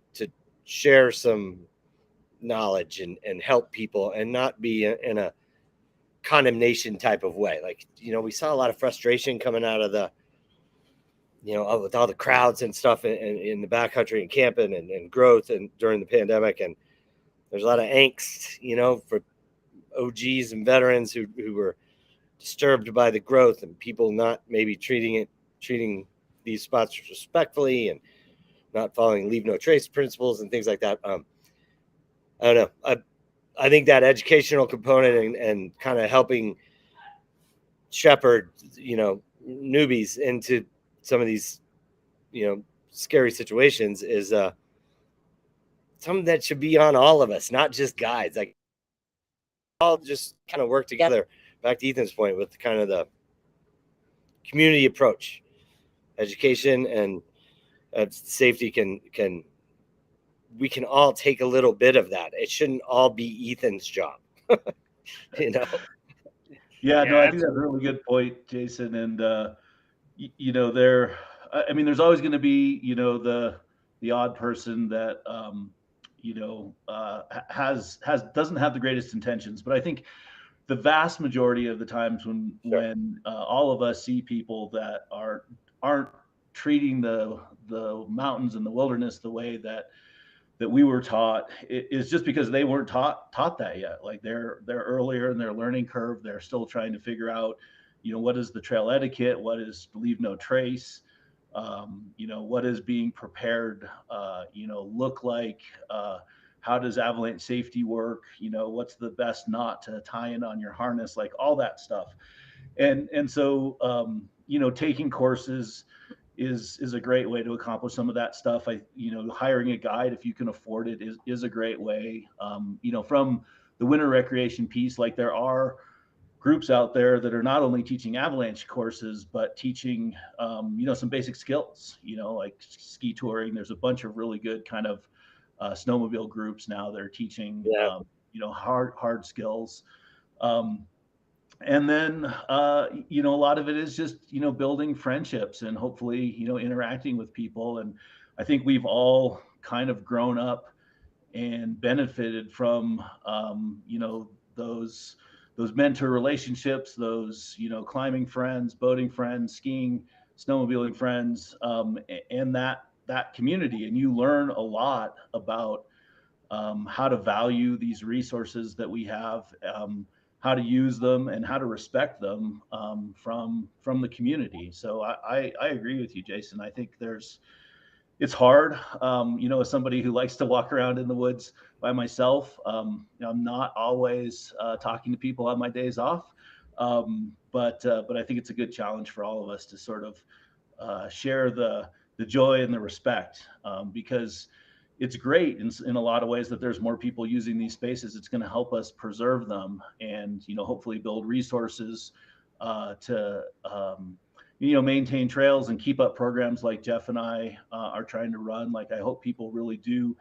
[SPEAKER 1] share some knowledge and help people and not be in a condemnation type of way. Like, we saw a lot of frustration coming out of the, with all the crowds and stuff in the backcountry and camping and growth and during the pandemic. And there's a lot of angst, for OGs and veterans who were disturbed by the growth and people not maybe treating these spots respectfully and not following leave no trace principles and things like that. I don't know. I think that educational component and kind of helping shepherd, newbies into some of these, scary situations is something that should be on all of us, not just guides. Like, all just kind of work together. Back to Ethan's point with kind of the community approach, education and safety we can all take a little bit of that. It shouldn't all be Ethan's job.
[SPEAKER 2] Yeah, no, I think that's a really good point, Jason. And there's always going to be the odd person that doesn't have the greatest intentions. But I think the vast majority of the times when
[SPEAKER 1] Sure.
[SPEAKER 2] when all of us see people that aren't treating the mountains and the wilderness the way that we were taught, is just because they weren't taught that yet. Like they're earlier in their learning curve. They're still trying to figure out, what is the trail etiquette, what is leave no trace, what is being prepared, look like, how does avalanche safety work, what's the best knot to tie in on your harness, like all that stuff. And so taking courses is a great way to accomplish some of that stuff. Hiring a guide, if you can afford it, is a great way. From the winter recreation piece, like there are groups out there that are not only teaching avalanche courses, but teaching, some basic skills, like ski touring. There's a bunch of really good kind of snowmobile groups now that are teaching,
[SPEAKER 1] Yeah.
[SPEAKER 2] hard skills. And then, a lot of it is just, building friendships and hopefully, interacting with people. And I think we've all kind of grown up and benefited from, those mentor relationships, those, climbing friends, boating friends, skiing, snowmobiling friends, and that community. And you learn a lot about how to value these resources that we have, how to use them, and how to respect them from the community. So I agree with you, Jason. I think it's hard, as somebody who likes to walk around in the woods by myself. I'm not always talking to people on my days off, but I think it's a good challenge for all of us to sort of share the joy and the respect, because it's great in a lot of ways that there's more people using these spaces. It's going to help us preserve them and, hopefully build resources to, maintain trails and keep up programs like Jeff and I are trying to run. Like, I hope people really do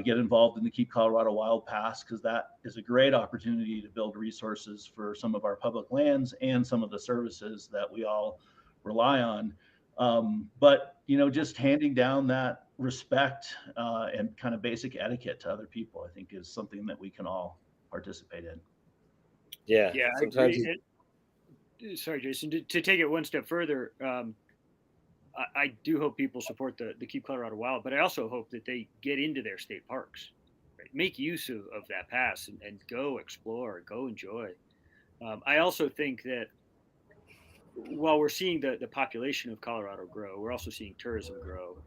[SPEAKER 2] get involved in the Keep Colorado Wild Pass, because that is a great opportunity to build resources for some of our public lands and some of the services that we all rely on. But, just handing down that respect and kind of basic etiquette to other people, I think, is something that we can all participate in.
[SPEAKER 1] Yeah.
[SPEAKER 3] Yeah,
[SPEAKER 1] Sometimes
[SPEAKER 3] I agree. Sorry, Jason. To take it one step further, I do hope people support the Keep Colorado Wild, but I also hope that they get into their state parks, right? Make use of that pass and go explore, go enjoy. I also think that while we're seeing the population of Colorado grow, we're also seeing tourism grow.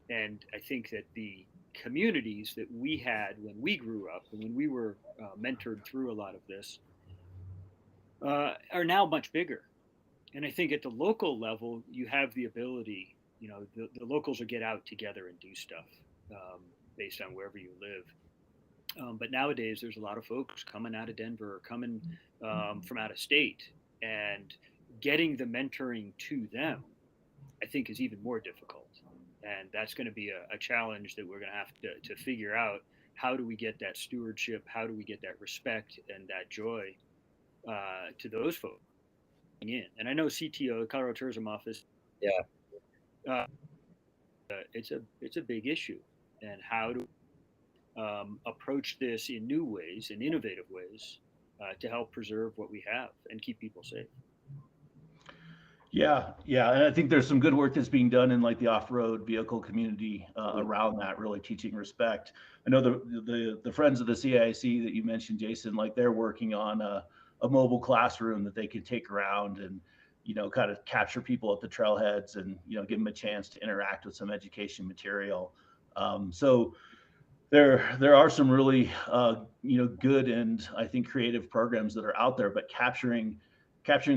[SPEAKER 3] And I think that the communities that we had when we grew up and when we were mentored through a lot of this are now much bigger. And I think at the local level, you have the ability, the locals will get out together and do stuff based on wherever you live. But nowadays, there's a lot of folks coming out of Denver, coming from out of state, and getting the mentoring to them, I think, is even more difficult. And that's going to be a challenge that we're going to have to figure out. How do we get that stewardship? How do we get that respect and that joy to those folks in? And I know CTO, the Colorado Tourism Office,
[SPEAKER 1] Yeah.
[SPEAKER 3] It's a big issue. And how to approach this in new ways, in innovative ways, to help preserve what we have and keep people safe.
[SPEAKER 2] Yeah, and I think there's some good work that's being done in like the off-road vehicle community around that, really teaching respect. I know the friends of the CIC that you mentioned, Jason, like they're working on a mobile classroom that they can take around and kind of capture people at the trailheads and give them a chance to interact with some education material. So there are some really good and I think creative programs that are out there, but capturing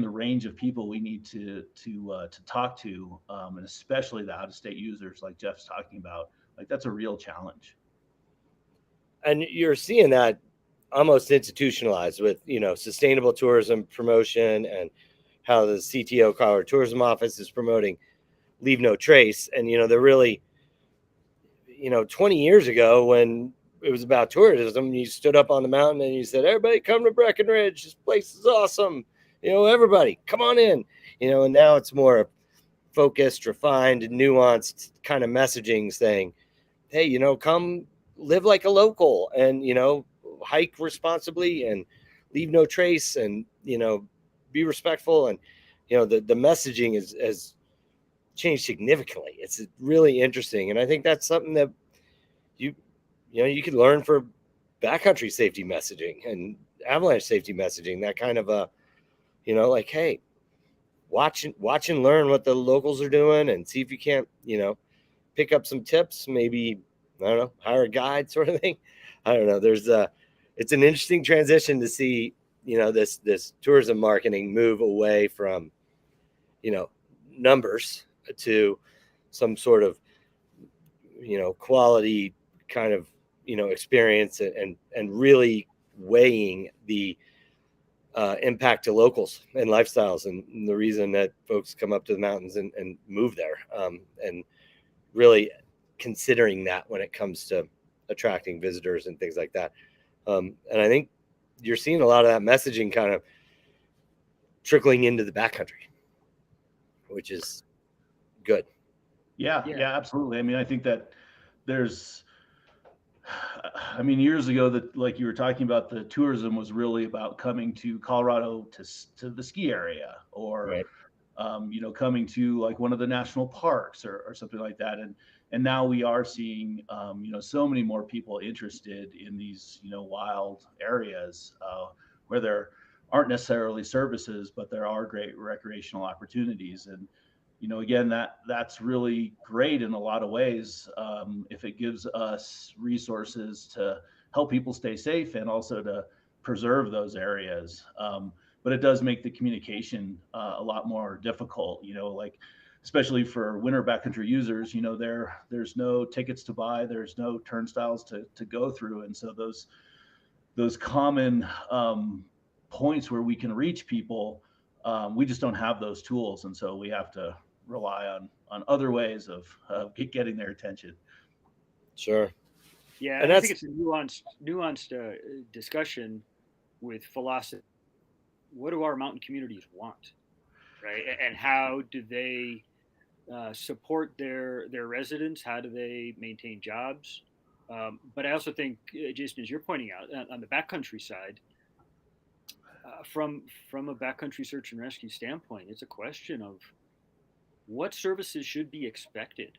[SPEAKER 2] the range of people we need to talk to, and especially the out-of-state users like Jeff's talking about, like that's a real challenge.
[SPEAKER 1] And you're seeing that almost institutionalized with, sustainable tourism promotion and how the CTO, Colorado Tourism Office, is promoting Leave No Trace. And, they're really, 20 years ago when it was about tourism, you stood up on the mountain and you said, everybody come to Breckenridge. This place is awesome. Everybody come on in, and now it's more focused, refined, nuanced kind of messaging saying, hey, come live like a local and, hike responsibly and leave no trace and, you know, be respectful. And, you know, the messaging has changed significantly. It's really interesting. And I think that's something that you know, you can learn for backcountry safety messaging and avalanche safety messaging, that kind of a, you know, like, hey, watch and learn what the locals are doing and see if you can't, you know, pick up some tips, maybe, I don't know, hire a guide sort of thing. I don't know. It's an interesting transition to see, you know, this tourism marketing move away from, you know, numbers to some sort of, you know, quality kind of, you know, experience and really weighing the impact to locals and lifestyles and the reason that folks come up to the mountains and move there, and really considering that when it comes to attracting visitors and things like that. And I think you're seeing a lot of that messaging kind of trickling into the backcountry, which is good.
[SPEAKER 2] Yeah, absolutely. I mean, I think that years ago, that, like you were talking about, the tourism was really about coming to Colorado to the ski area, or
[SPEAKER 1] Right.
[SPEAKER 2] you know, coming to like one of the national parks or something like that. And now we are seeing, you know, so many more people interested in these, you know, wild areas where there aren't necessarily services, but there are great recreational opportunities. And, you know, again, that's really great in a lot of ways, if it gives us resources to help people stay safe and also to preserve those areas. But it does make the communication a lot more difficult, you know, like especially for winter backcountry users, you know, there's no tickets to buy, there's no turnstiles to go through. And so those common points where we can reach people, we just don't have those tools. And so we have to rely on other ways of getting their attention.
[SPEAKER 3] Sure. Yeah, and I think it's a nuanced discussion with philosophy. What do our mountain communities want, right? And how do they support their residents? How do they maintain jobs? But I also think, Jason, as you're pointing out, on the backcountry side, from a backcountry search and rescue standpoint, it's a question of what services should be expected.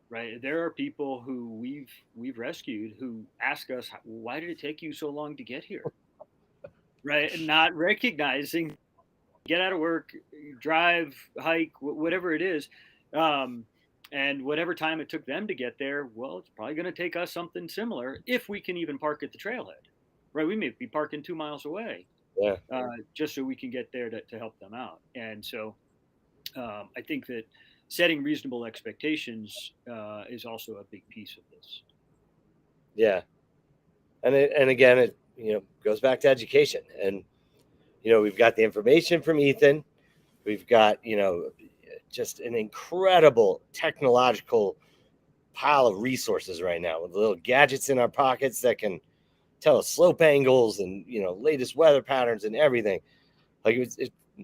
[SPEAKER 3] Right, there are people who we've rescued who ask us, "Why did it take you so long to get here?" Right, and not recognizing, get out of work, drive, hike, whatever it is, and whatever time it took them to get there, well, it's probably going to take us something similar if we can even park at the trailhead. Right, we may be parking 2 miles away, just so we can get there to help them out. And so, I think that setting reasonable expectations is also a big piece of this.
[SPEAKER 1] Yeah, and again, it, you know, goes back to education. And, you know, we've got the information from Ethan, we've got, you know, just an incredible technological pile of resources right now with little gadgets in our pockets that can tell us slope angles and, you know, latest weather patterns and everything. Like it's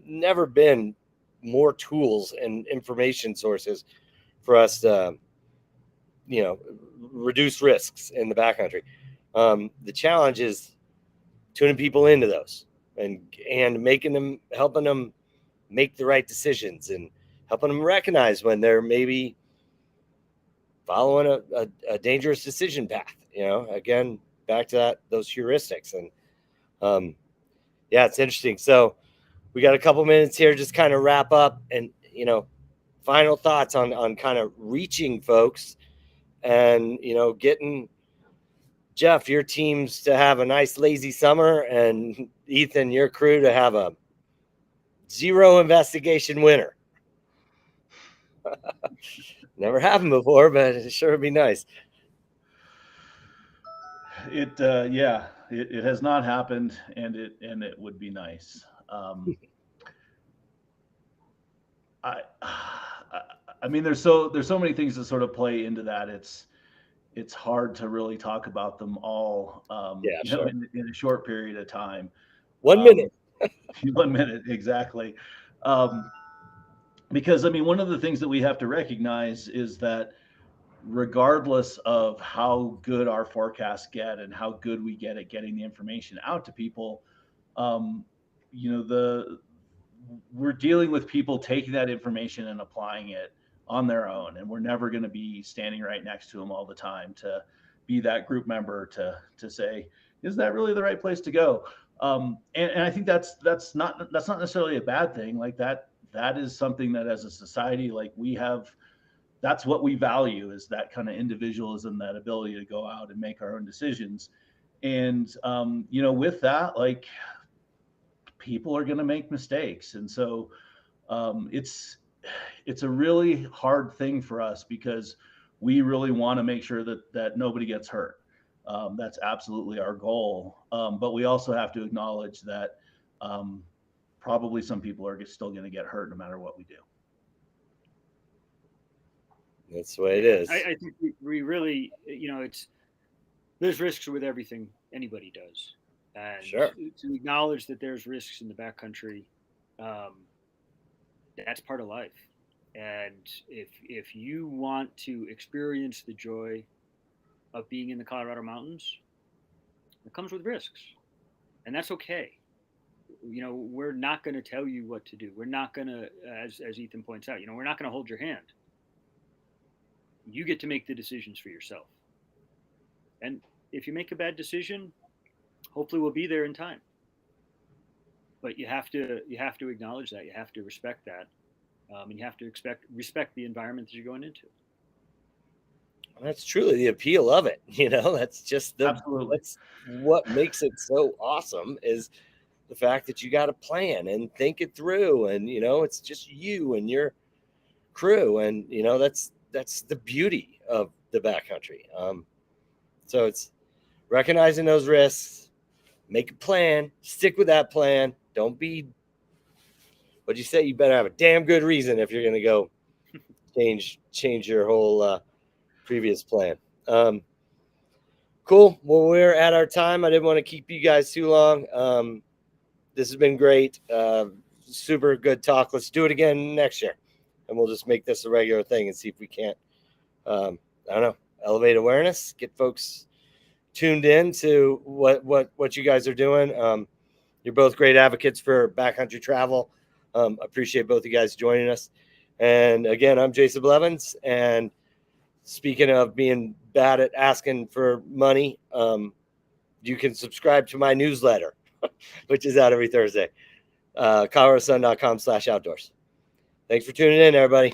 [SPEAKER 1] never been more tools and information sources for us to, you know, reduce risks in the backcountry. The challenge is tuning people into those and helping them make the right decisions and helping them recognize when they're maybe following a dangerous decision path. You know, again, back to those heuristics. And yeah, it's interesting. So we got a couple minutes here, just kind of wrap up and, you know, final thoughts on kind of reaching folks and, you know, getting Jeff, your teams to have a nice lazy summer, and Ethan, your crew to have a 0 investigation winter. Never happened before, but it sure would be nice.
[SPEAKER 2] It has not happened, and it would be nice. I mean, there's so many things that sort of play into that. It's hard to really talk about them all,
[SPEAKER 1] Sure.
[SPEAKER 2] in a short period of time.
[SPEAKER 1] 1 minute.
[SPEAKER 2] 1 minute, exactly. Because I mean, one of the things that we have to recognize is that regardless of how good our forecasts get and how good we get at getting the information out to people, we're dealing with people taking that information and applying it on their own, and we're never going to be standing right next to them all the time to be that group member to say, is that really the right place to go? And I think that's not necessarily a bad thing. Like that is something that as a society, like that's what we value, is that kind of individualism, that ability to go out and make our own decisions. And with that, like, people are going to make mistakes, and so it's a really hard thing for us, because we really want to make sure that nobody gets hurt. That's absolutely our goal, but we also have to acknowledge that probably some people are still going to get hurt no matter what we do.
[SPEAKER 1] That's the way it is.
[SPEAKER 3] I think we really, there's risks with everything anybody does. And
[SPEAKER 1] sure.
[SPEAKER 3] To acknowledge that there's risks in the backcountry, that's part of life. And if you want to experience the joy of being in the Colorado mountains, it comes with risks, and that's okay. We're not going to tell you what to do. We're not going to, as Ethan points out, we're not going to hold your hand. You get to make the decisions for yourself. And if you make a bad decision, hopefully we'll be there in time. But you have to acknowledge that. You have to respect that. And you have to respect the environment that you're going into.
[SPEAKER 1] That's truly the appeal of it. That's just that's what makes it so awesome, is the fact that you got to plan and think it through, and it's just you and your crew, and that's the beauty of the backcountry. So it's recognizing those risks, make a plan, stick with that plan. Don't be, what'd you say? You better have a damn good reason if you're going to go change your whole previous plan. Cool. Well, we're at our time. I didn't want to keep you guys too long. This has been great. Super good talk. Let's do it again next year, and we'll just make this a regular thing and see if we can't, elevate awareness, get folks tuned in to what you guys are doing. You're both great advocates for backcountry travel. Appreciate both of you guys joining us. And again, I'm Jason Blevins. And speaking of being bad at asking for money, you can subscribe to my newsletter, which is out every Thursday. coloradosun.com/outdoors. Thanks for tuning in, everybody.